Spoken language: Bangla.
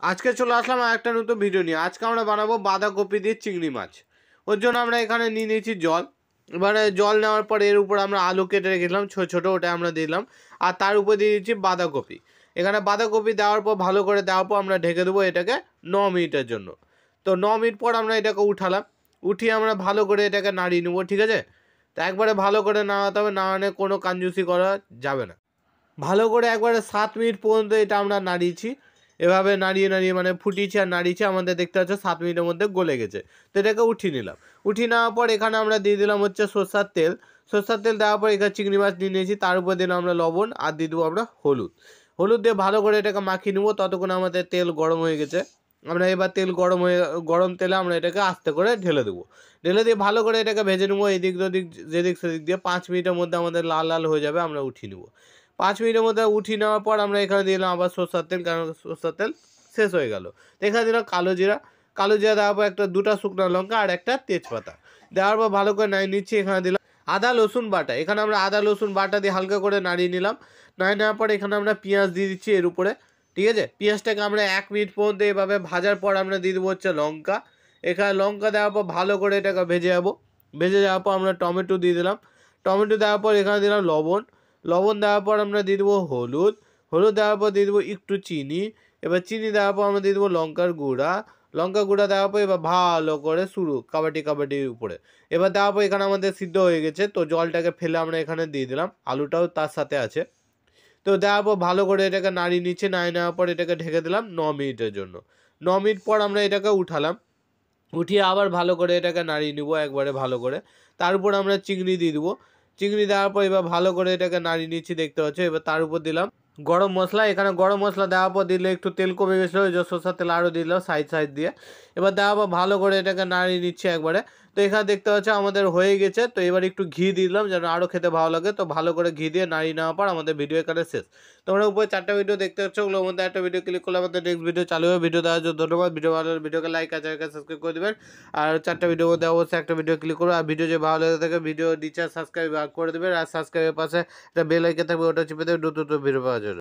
আজকে চলে আসলাম আর একটা নতুন ভিডিও নিয়ে। আজকে আমরা বানাবো বাঁধাকপি দিয়ে চিংড়ি মাছ। ওর জন্য আমরা এখানে নিয়ে নিয়েছি জল। এবারে জল নেওয়ার পর এর উপর আমরা আলু কেটে রেখেছিলাম ছোটো ছোটো, ওটা আমরা দিলাম। আর তার উপর দিয়ে দিচ্ছি বাঁধাকপি। এখানে বাঁধাকপি দেওয়ার পর ভালো করে দেওয়ার পর আমরা ঢেকে দেবো এটাকে 9 মিনিটের জন্য। তো 9 মিনিট পর আমরা এটাকে উঠালাম। উঠিয়ে আমরা ভালো করে এটাকে নাড়িয়ে নেবো, ঠিক আছে। তো একবারে ভালো করে নাড়াতে হবে, নাড়ানো কোনো কাঞ্জুসি করা যাবে না। ভালো করে একবারে 7 মিনিট পর্যন্ত এটা আমরা নাড়িয়েছি। এভাবে নাড়িয়ে নাড়িয়ে মানে ফুটিয়েছি আর নাড়িয়েছি, আমাদের দেখতে হচ্ছে 7 মিনিটের মধ্যে গলে গেছে। তো এটাকে উঠিয়ে নিলাম। উঠিয়ে নেওয়ার পর এখানে আমরা দিয়ে দিলাম হচ্ছে সরষার তেল। সরষার তেল দেওয়ার পর এখানে চিংড়ি মাছ নিয়ে নিয়েছি, তার উপর দিলাম আমরা লবণ আর দিয়ে দেবো আমরা হলুদ। হলুদ দিয়ে ভালো করে এটাকে মাখিয়ে নেবো। ততক্ষণ আমাদের তেল গরম হয়ে গেছে। আমরা এবার তেল গরম তেলে আমরা এটাকে আস্তে করে ঢেলে দেবো। ঢেলে দিয়ে ভালো করে এটাকে ভেজে নেবো, এদিক ওদিক যেদিক সেদিক দিয়ে। 5 মিনিটের মধ্যে আমাদের লাল লাল হয়ে যাবে, আমরা উঠিয়ে নেবো। 5 মিনিটের মধ্যে উঠিয়ে নেওয়ার পর আমরা এখানে দিলাম আবার সরষার তেল, কারণ সরষার তেল শেষ হয়ে গেল। তো এখানে দিলাম কালো জিরা। কালো জিরা দেওয়ার পর দুটো শুকনো লঙ্কা আর একটা তেজপাতা দেওয়ার পর ভালো করে নাড়িয়ে নিচ্ছি। এখানে দিলাম আদা রসুন বাটা। এখানে আমরা আদা রসুন বাটা দিয়ে হালকা করে নাড়িয়ে নিলাম। নাড়িয়ে নেওয়ার পর এখানে আমরা পেঁয়াজ দিয়ে দিচ্ছি এর উপরে, ঠিক আছে। পেঁয়াজটাকে আমরা 1 মিনিট পর্যন্ত এভাবে ভাজার পর আমরা দিয়ে দেবো হচ্ছে লঙ্কা। এখানে লঙ্কা দেওয়ার পর ভালো করে এটাকে ভেজে যাবো। ভেজে যাওয়ার পর আমরা টমেটো দিয়ে দিলাম। টমেটো দেওয়ার পর এখানে দিলাম লবণ। লবণ দেওয়ার পর আমরা দিয়ে দেবো হলুদ। হলুদ দেওয়ার পর দিয়ে দেবো একটু চিনি। এবার চিনি দেওয়ার পর আমরা দিয়ে দেবো লঙ্কার গুঁড়া। লঙ্কা গুঁড়া দেওয়ার পর এবার ভালো করে কাবাটির উপরে। এবার দেওয়ার পর এখানে আমাদের সিদ্ধ হয়ে গেছে। তো জলটাকে ফেলে আমরা এখানে দিয়ে দিলাম, আলুটাও তার সাথে আছে। তো দেওয়ার পর ভালো করে এটাকে নাড়িয়ে নিচ্ছে। নাড়িয়ে নেওয়ার পর এটাকে ঢেকে দিলাম 9 মিনিটের জন্য। 9 মিনিট পর আমরা এটাকে উঠালাম। উঠিয়ে আবার ভালো করে এটাকে নাড়িয়ে নিব একবারে ভালো করে। তার উপর আমরা চিংড়ি দিয়ে দেবো। চিংড়ি দেওয়ার পর এবার ভালো করে এটাকে নাড়িয়ে নিচ্ছি, দেখতে হচ্ছে। এবার তার উপর দিলাম গরম মশলা। এখানে গরম মশলা দেওয়ার পর দিলে একটু তেল কমে গেছিলো, ওই যে সরষার তেল আরও দিলাম সাইড দিয়ে। এবার দেওয়ার পর ভালো করে এটাকে নাড়িয়ে নিচ্ছি একবারে। তো এখানে দেখতে হচ্ছে আমাদের হয়ে গেছে। তো এবার একটু ঘি দিলাম যেন আরও খেতে ভালো লাগে। তো ভালো করে ঘি দিয়ে নাড়িয়ে নেওয়ার পর আমাদের ভিডিও এখানে শেষ। তোমরা উপরে 4টা ভিডিও দেখতে হচ্ছে, ওগুলোর মধ্যে একটা ভিডিও ক্লিক করলে আমাদের নেক্সট ভিডিও চালু হবে। ভিডিও দেওয়ার জন্য ধন্যবাদ। ভিডিও ভালো হলে ভিডিওকে লাইক আর সাবস্ক্রাইব করে দেবেন। আর 4টা ভিডিওর মধ্যে অবশ্যই একটা ভিডিও ক্লিক করো। আর ভিডিও যে ভালো লেগে থাকে ভিডিও নিচে সাবস্ক্রাইব করে দেবেন। আর সাবস্ক্রাইবের পাশে একটা বেল আইকন থাকবে, ওটা চেপে দেবে নতুন ভিডিও পাওয়ার জন্য।